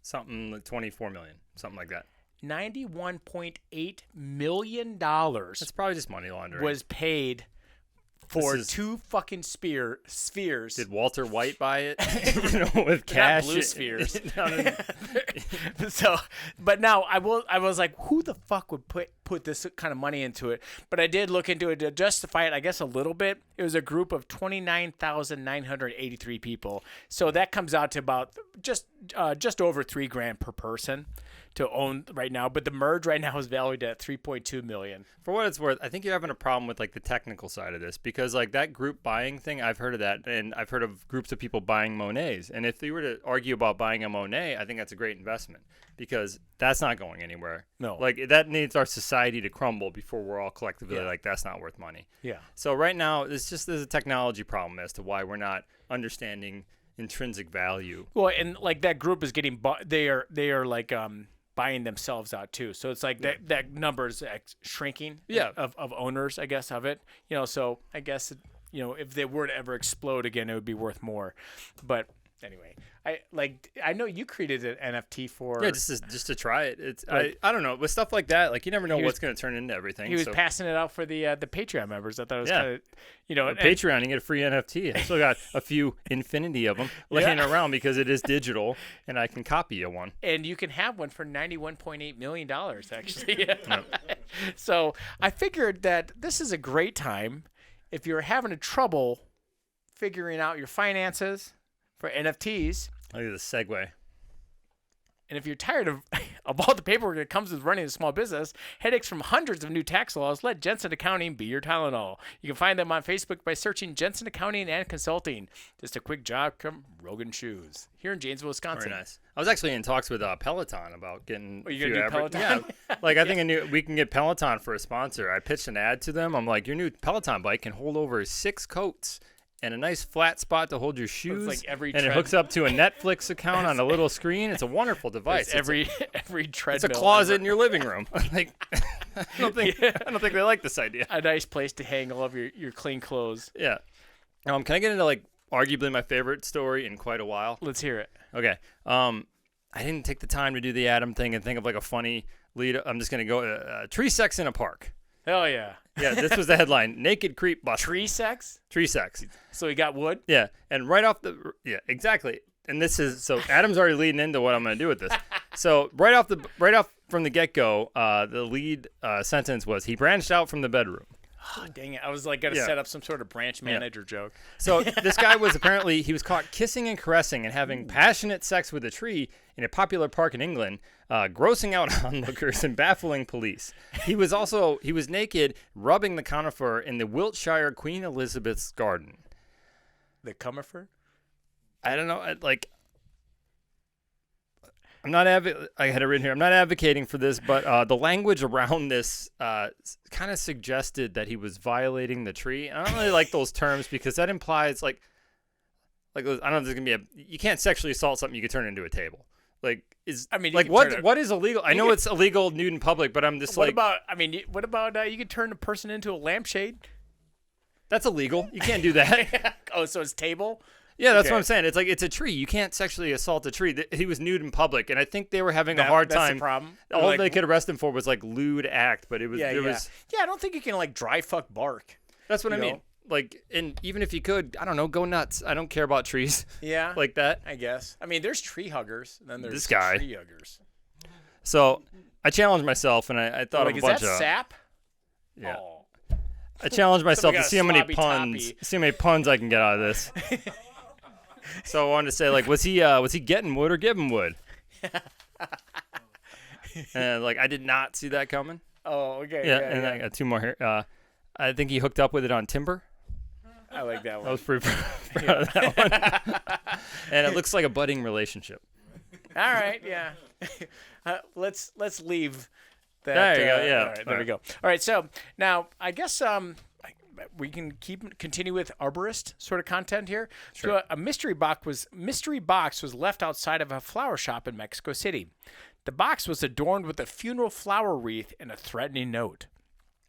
Speaker 4: Something like 24 million, something like that.
Speaker 3: $91.8 million
Speaker 4: It's probably just money laundering.
Speaker 3: was paid for two fucking spheres.
Speaker 4: Did Walter White buy it? With cash.
Speaker 3: Not blue spheres.
Speaker 4: No.
Speaker 3: So, but now I was like, who the fuck would put this kind of money into it? But I did look into it to justify it, I guess, a little bit. It was a group of 29,983 people. So that comes out to about just over $3,000 per person to own right now. But the merge right now is valued at $3.2 million.
Speaker 4: For what it's worth, I think you're having a problem with like the technical side of this, because like that group buying thing, I've heard of that, and I've heard of groups of people buying Monets. And if you were to argue about buying a Monet, I think that's a great investment, because that's not going anywhere.
Speaker 3: No.
Speaker 4: Like that needs our society to crumble before we're all collectively like, that's not worth money.
Speaker 3: Yeah.
Speaker 4: So right now, there's a technology problem as to why we're not understanding intrinsic value.
Speaker 3: Well, and like that group is getting they are like buying themselves out too. So it's like that number is shrinking.
Speaker 4: Yeah.
Speaker 3: Of owners, I guess, of it. So I guess if they were to ever explode again, it would be worth more. But anyway, I know you created an NFT for
Speaker 4: just to try it. It's
Speaker 3: Like-
Speaker 4: I don't know, with stuff like that, like you never know
Speaker 3: He
Speaker 4: what's
Speaker 3: was-
Speaker 4: going to turn into everything.
Speaker 3: He was
Speaker 4: so.
Speaker 3: passing it out for the Patreon members. I thought it was
Speaker 4: Yeah.
Speaker 3: kind of
Speaker 4: On Patreon, you get a free NFT. I still got a few infinity of them laying around because it is digital, and I can copy you one.
Speaker 3: and you can have one for $91.8 million, actually. So I figured that this is a great time if you're having a trouble figuring out your finances for NFTs.
Speaker 4: Look at the segue.
Speaker 3: And if you're tired of all the paperwork that comes with running a small business, headaches from hundreds of new tax laws, let Jensen Accounting be your Tylenol. You can find them on Facebook by searching Jensen Accounting and Consulting. Just a quick job from Rogan Shoes here in Janesville, Wisconsin.
Speaker 4: Very nice. I was actually in talks with Peloton about getting.
Speaker 3: Oh, you're gonna do Peloton?
Speaker 4: Yeah, like I think we can get Peloton for a sponsor. I pitched an ad to them. I'm like, your new Peloton bike can hold over 6 coats and a nice flat spot to hold your shoes.
Speaker 3: like every
Speaker 4: and it hooks up to a Netflix account on a little screen. It's a wonderful device.
Speaker 3: Every treadmill.
Speaker 4: It's a closet in your living room. Like, I don't think they like this idea.
Speaker 3: A nice place to hang all of your clean clothes.
Speaker 4: Yeah. Can I get into like arguably my favorite story in quite a while?
Speaker 3: Let's hear it.
Speaker 4: Okay. I didn't take the time to do the Adam thing and think of like a funny lead. I'm just gonna go tree sex in a park.
Speaker 3: Hell yeah.
Speaker 4: Yeah, this was the headline: Naked creep bust.
Speaker 3: Tree sex?
Speaker 4: Tree sex.
Speaker 3: So he got wood?
Speaker 4: Yeah, and right off exactly. And this is so Adam's already leading into what I'm gonna do with this. So right off from the get go, the lead sentence was he branched out from the bedroom.
Speaker 3: Oh, dang it. I was like going to set up some sort of branch manager joke.
Speaker 4: So this guy was he was caught kissing and caressing and having passionate sex with a tree in a popular park in England, grossing out onlookers and baffling police. He was naked, rubbing the conifer in the Wiltshire Queen Elizabeth's garden.
Speaker 3: The conifer?
Speaker 4: I don't know. I had it written here. I'm not advocating for this, but the language around this kind of suggested that he was violating the tree. I don't really like those terms because that implies like I don't know. There's gonna be you can't sexually assault something you could turn into a table. Like what is illegal? I know it's illegal nude in public, but I'm just
Speaker 3: what about you could turn a person into a lampshade?
Speaker 4: That's illegal. You can't do that.
Speaker 3: Oh, so it's table?
Speaker 4: Yeah, that's what I'm saying. It's like it's a tree. You can't sexually assault a tree. He was nude in public, and I think they were having a hard time.
Speaker 3: That's the problem.
Speaker 4: All they could arrest him for was like lewd act, but it was
Speaker 3: Yeah, I don't think you can like dry fuck bark.
Speaker 4: That's what I mean. Like, and even if you could, I don't know, go nuts. I don't care about trees.
Speaker 3: Yeah,
Speaker 4: like that.
Speaker 3: I guess. I mean, there's tree huggers. Then there's
Speaker 4: this guy.
Speaker 3: Tree huggers.
Speaker 4: So I challenged myself, and I thought of a bunch of.
Speaker 3: Is that sap?
Speaker 4: Yeah.
Speaker 3: Oh.
Speaker 4: I challenged myself to
Speaker 3: got
Speaker 4: see how many
Speaker 3: sloppy
Speaker 4: puns I can get out of this. So I wanted to say, like, was he getting wood or giving wood? And like, I did not see that coming.
Speaker 3: Oh, okay.
Speaker 4: Yeah, and I got 2 more here. I think he hooked up with it on timber.
Speaker 3: I like that one.
Speaker 4: I was pretty proud of that one. And it looks like a budding relationship.
Speaker 3: All right, yeah. Let's leave that.
Speaker 4: There you go. Yeah.
Speaker 3: All right, there we go. All right, so now I guess we can continue with arborist sort of content here. Sure. So a mystery box was left outside of a flower shop in Mexico City. The box was adorned with a funeral flower wreath and a threatening note.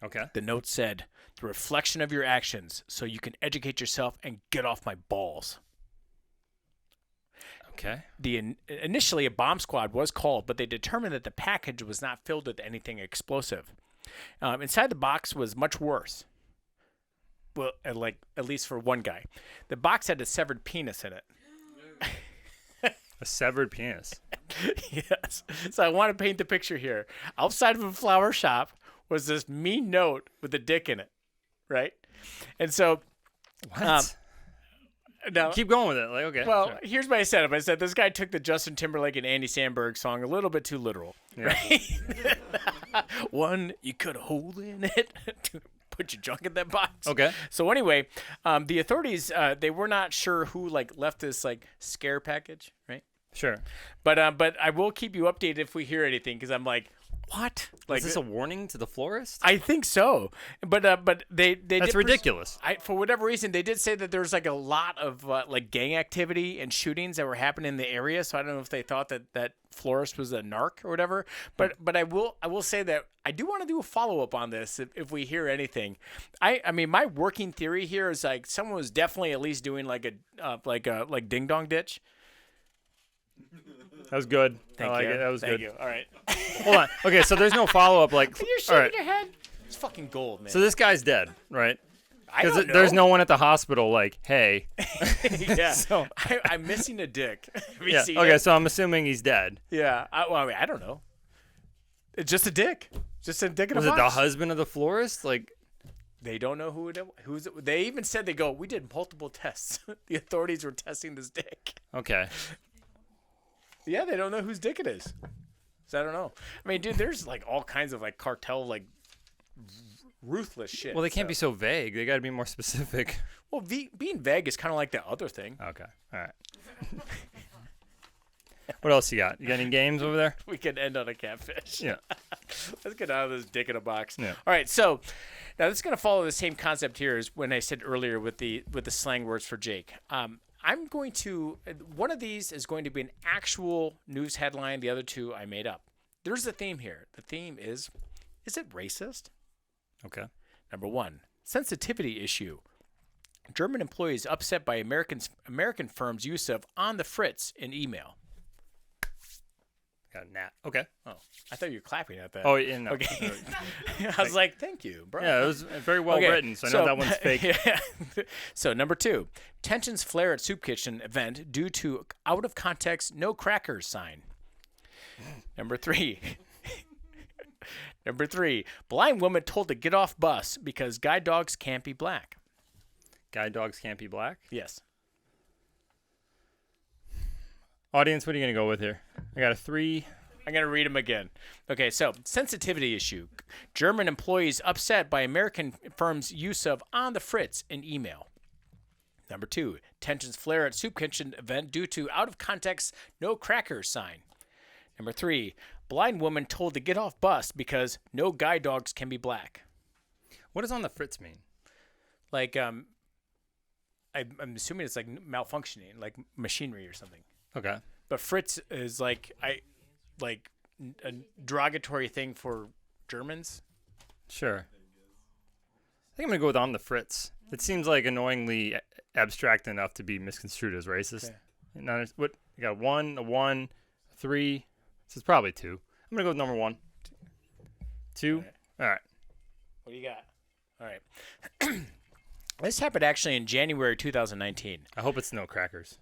Speaker 4: Okay.
Speaker 3: The note said, "The reflection of your actions, so you can educate yourself and get off my balls."
Speaker 4: Okay.
Speaker 3: Initially, a bomb squad was called, but they determined that the package was not filled with anything explosive. Inside the box was much worse. Well, at least for one guy. The box had a severed penis in it.
Speaker 4: A severed penis.
Speaker 3: Yes. So I want to paint the picture here. Outside of a flower shop was this mean note with a dick in it, right? And so...
Speaker 4: What?
Speaker 3: Now,
Speaker 4: keep going with it. Like, okay.
Speaker 3: Well,
Speaker 4: sure.
Speaker 3: Here's my setup. I said this guy took the Justin Timberlake and Andy Samberg song a little bit too literal.
Speaker 4: Yeah.
Speaker 3: Right? One, you cut a hole in it to put your junk in that box.
Speaker 4: Okay.
Speaker 3: So anyway, the authorities they were not sure who left this scare package, right?
Speaker 4: Sure.
Speaker 3: But I will keep you updated if we hear anything because I'm like, what?
Speaker 4: Is this a warning to the florist?
Speaker 3: I think so, but they
Speaker 4: That's
Speaker 3: did
Speaker 4: ridiculous.
Speaker 3: For whatever reason, they did say that there's a lot of gang activity and shootings that were happening in the area. So I don't know if they thought that florist was a narc or whatever. But I will say that I do want to do a follow up on this if we hear anything. I mean my working theory here is someone was definitely at least doing a ding dong ditch.
Speaker 4: That was good.
Speaker 3: Thank
Speaker 4: I like
Speaker 3: you.
Speaker 4: it. That was
Speaker 3: Thank
Speaker 4: good.
Speaker 3: you. All right.
Speaker 4: Hold on. Okay, so there's no follow up.
Speaker 3: You're shaking
Speaker 4: all right.
Speaker 3: your head. It's fucking gold, man.
Speaker 4: So this guy's dead, right?
Speaker 3: I don't know.
Speaker 4: There's no one at the hospital. Hey.
Speaker 3: Yeah.
Speaker 4: So
Speaker 3: I'm missing a dick. Have you
Speaker 4: yeah.
Speaker 3: seen
Speaker 4: Okay,
Speaker 3: it?
Speaker 4: so I'm assuming he's dead.
Speaker 3: Yeah. I don't know. It's just a dick. Just a dick in
Speaker 4: Was
Speaker 3: a
Speaker 4: it the
Speaker 3: box.
Speaker 4: husband of the florist?
Speaker 3: They don't know who's it. They even said we did multiple tests. The authorities were testing this dick.
Speaker 4: Okay.
Speaker 3: Yeah, they don't know whose dick it is. So I don't know. I mean, dude, there's all kinds of cartel ruthless shit.
Speaker 4: Well, they can't be so vague. They got to be more specific.
Speaker 3: Well, being vague is kind of like the other thing.
Speaker 4: Okay. All right. What else you got? You got any games over there?
Speaker 3: We can end on a catfish.
Speaker 4: Yeah.
Speaker 3: Let's get out of this dick in a box.
Speaker 4: Yeah.
Speaker 3: All right, so now this is going to follow the same concept here as when I said earlier with the slang words for Jake. I'm going to one of these is going to be an actual news headline. The other two I made up. There's a theme here. The theme is it racist?
Speaker 4: Okay.
Speaker 3: Number one, sensitivity issue. German employees upset by American firms' use of "on the fritz" in email.
Speaker 4: Got a gnat. Okay.
Speaker 3: Oh, I thought you were clapping at that.
Speaker 4: Oh, yeah, no.
Speaker 3: Okay. I was like, thank you, bro.
Speaker 4: Yeah, it was very well written, so I know that one's fake.
Speaker 3: Yeah. So, number two, tensions flare at Soup Kitchen event due to out of context, no crackers sign. Number three, blind woman told to get off bus because guide dogs can't be black.
Speaker 4: Guide dogs can't be black?
Speaker 3: Yes.
Speaker 4: Audience, what are you going to go with here? I got a 3.
Speaker 3: I'm going to read them again. Okay, so sensitivity issue. German employees upset by American firm's use of "on the fritz" in email. Number 2, tensions flare at Soup Kitchen event due to out of context, no crackers sign. Number 3, blind woman told to get off bus because no guide dogs can be black.
Speaker 4: What does "on the fritz" mean?
Speaker 3: I'm assuming it's malfunctioning, like machinery or something.
Speaker 4: Okay.
Speaker 3: But fritz is a derogatory thing for Germans.
Speaker 4: Sure. I think I'm going to go with "on the fritz." It seems annoyingly abstract enough to be misconstrued as racist. Okay. What? You got 1, a 1, a 3. So it's probably 2. I'm going to go with number 1. 2. All right.
Speaker 3: What do you got? All right. This happened actually in January 2019.
Speaker 4: I hope it's no crackers.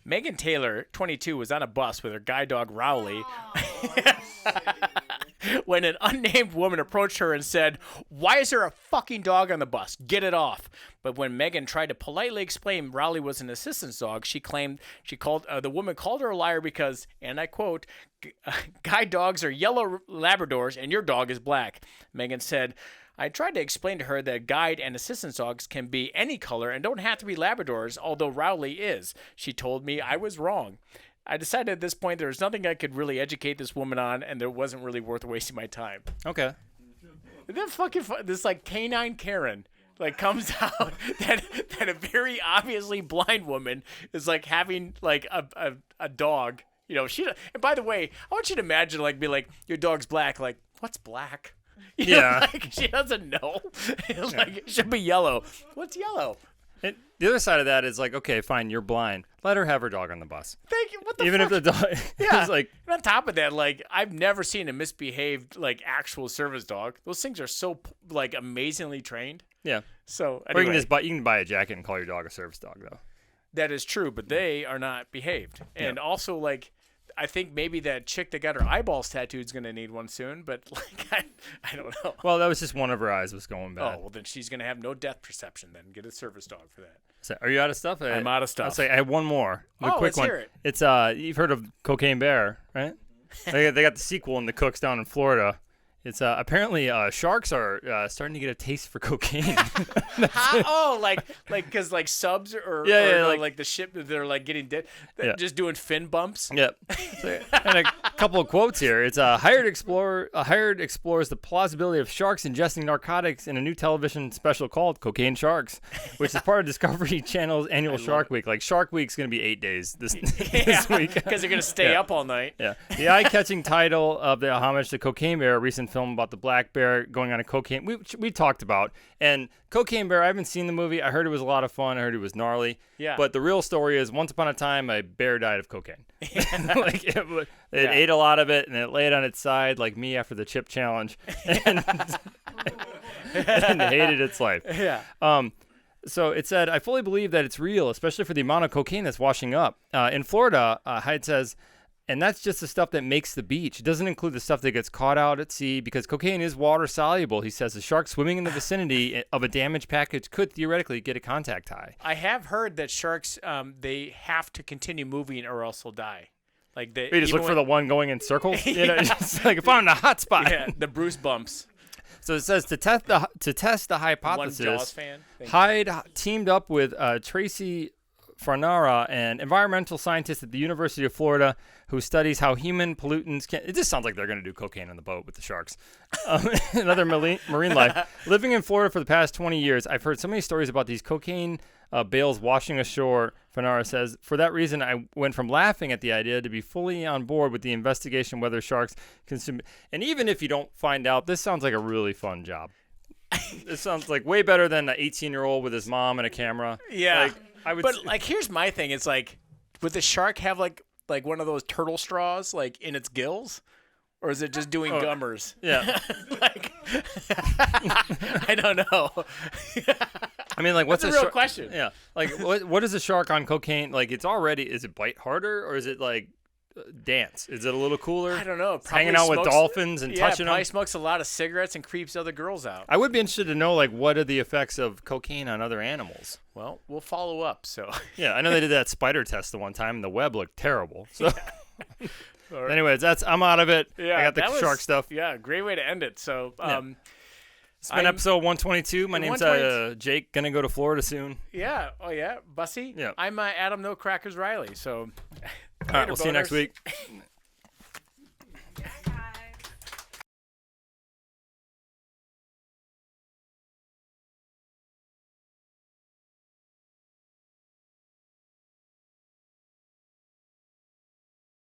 Speaker 3: Megan Taylor, 22, was on a bus with her guide dog Rowley when an unnamed woman approached her and said, "Why is there a fucking dog on the bus? Get it off." But when Megan tried to politely explain Rowley was an assistance dog, the woman called her a liar because, and I quote, "Guide dogs are yellow Labradors and your dog is black." Megan said, "I tried to explain to her that guide and assistance dogs can be any color and don't have to be Labradors, although Rowley is. She told me I was wrong. I decided at this point there was nothing I could really educate this woman on, and it wasn't really worth wasting my time."
Speaker 4: Okay.
Speaker 3: And then this like canine Karen like comes out that a very obviously blind woman is like having like a dog. You know, and by the way, I want you to imagine like be like your dog's black. Like what's black? You know, like she doesn't know. Like it should be yellow. What's yellow?
Speaker 4: The other side of that is like, okay, fine, you're blind. Let her have her dog on the bus.
Speaker 3: Thank you. What the
Speaker 4: Even
Speaker 3: fuck?
Speaker 4: if the dog is like.
Speaker 3: And on top of that, like I've never seen a misbehaved like actual service dog. Those things are so like amazingly trained.
Speaker 4: Yeah.
Speaker 3: So
Speaker 4: Or
Speaker 3: anyway,
Speaker 4: you can buy a jacket and call your dog a service dog though.
Speaker 3: that is true, but they are not behaved. And also like I think maybe that chick that got her eyeballs tattooed is going to need one soon, but like I don't know.
Speaker 4: Well, that was just one of her eyes was going bad.
Speaker 3: Oh, well then she's going to have no depth perception then. Get a service dog for that.
Speaker 4: So, are you out of stuff?
Speaker 3: I'm out of stuff.
Speaker 4: I'll say I have one more. A quick
Speaker 3: let's
Speaker 4: one.
Speaker 3: hear it.
Speaker 4: It's you've heard of Cocaine Bear, right? they got the sequel in the cooks down in Florida. It's apparently sharks are starting to get a taste for cocaine.
Speaker 3: like because like subs or like the ship they're like getting dead, just doing fin bumps.
Speaker 4: Yep. And a couple of quotes here. It's hired explores the plausibility of sharks ingesting narcotics in a new television special called Cocaine Sharks, which is part of Discovery Channel's annual Shark Week. Like Shark Week's gonna be 8 days this week
Speaker 3: because they're gonna stay up all night.
Speaker 4: Yeah. The eye-catching title of the homage to Cocaine Bear, a recent film about the black bear going on a cocaine, we talked about. And Cocaine Bear, I haven't seen the movie. I heard it was a lot of fun. I heard it was gnarly.
Speaker 3: Yeah.
Speaker 4: But the real story is, once upon a time, a bear died of cocaine. Like it ate a lot of it, and it laid on its side, like me after the chip challenge, and hated its life.
Speaker 3: Yeah.
Speaker 4: So it said, I fully believe that it's real, especially for the amount of cocaine that's washing up. In Florida, Hyde says, and that's just the stuff that makes the beach. It doesn't include the stuff that gets caught out at sea because cocaine is water soluble. He says the shark swimming in the vicinity of a damaged package could theoretically get a contact high.
Speaker 3: I have heard that sharks, they have to continue moving or else they'll die. Like they
Speaker 4: just look for the one going in circles. You know, it's like if I'm in a hot spot.
Speaker 3: Yeah, the Bruce bumps.
Speaker 4: So it says to test the hypothesis,
Speaker 3: One Jaws fan.
Speaker 4: Hyde teamed up with Tracy Farnara, an environmental scientist at the University of Florida, who studies how human pollutants can. It just sounds like they're going to do cocaine on the boat with the sharks. Another marine life. Living in Florida for the past 20 years, I've heard so many stories about these cocaine bales washing ashore. Farnara says, for that reason, I went from laughing at the idea to be fully on board with the investigation whether sharks consume. And even if you don't find out, this sounds like a really fun job. This sounds like way better than an 18-year-old with his mom and a camera.
Speaker 3: Yeah.
Speaker 4: Like,
Speaker 3: like, here's my thing. It's like, would the shark have like one of those turtle straws like in its gills, or is it just doing gummers?
Speaker 4: Yeah.
Speaker 3: Like, I don't know.
Speaker 4: I mean, like, what's
Speaker 3: That's a real question?
Speaker 4: Yeah. Like, what is a shark on cocaine? Like, is it bite harder, or is it like dance? Is it a little cooler?
Speaker 3: I don't know.
Speaker 4: Hanging out with dolphins and touching them.
Speaker 3: Probably smokes a lot of cigarettes and creeps other girls out.
Speaker 4: I would be interested to know, like, what are the effects of cocaine on other animals?
Speaker 3: Well, we'll follow up. So
Speaker 4: yeah, I know they did that spider test the one time, and the web looked terrible. So, anyways, I'm out of it.
Speaker 3: Yeah,
Speaker 4: I got the shark stuff.
Speaker 3: Yeah, great way to end it. So,
Speaker 4: it's been episode 122. My name's Jake. Gonna go to Florida soon.
Speaker 3: Yeah. Oh yeah, Bussy.
Speaker 4: Yeah.
Speaker 3: I'm Adam No Crackers Riley. So.
Speaker 4: All right, we'll see you next week.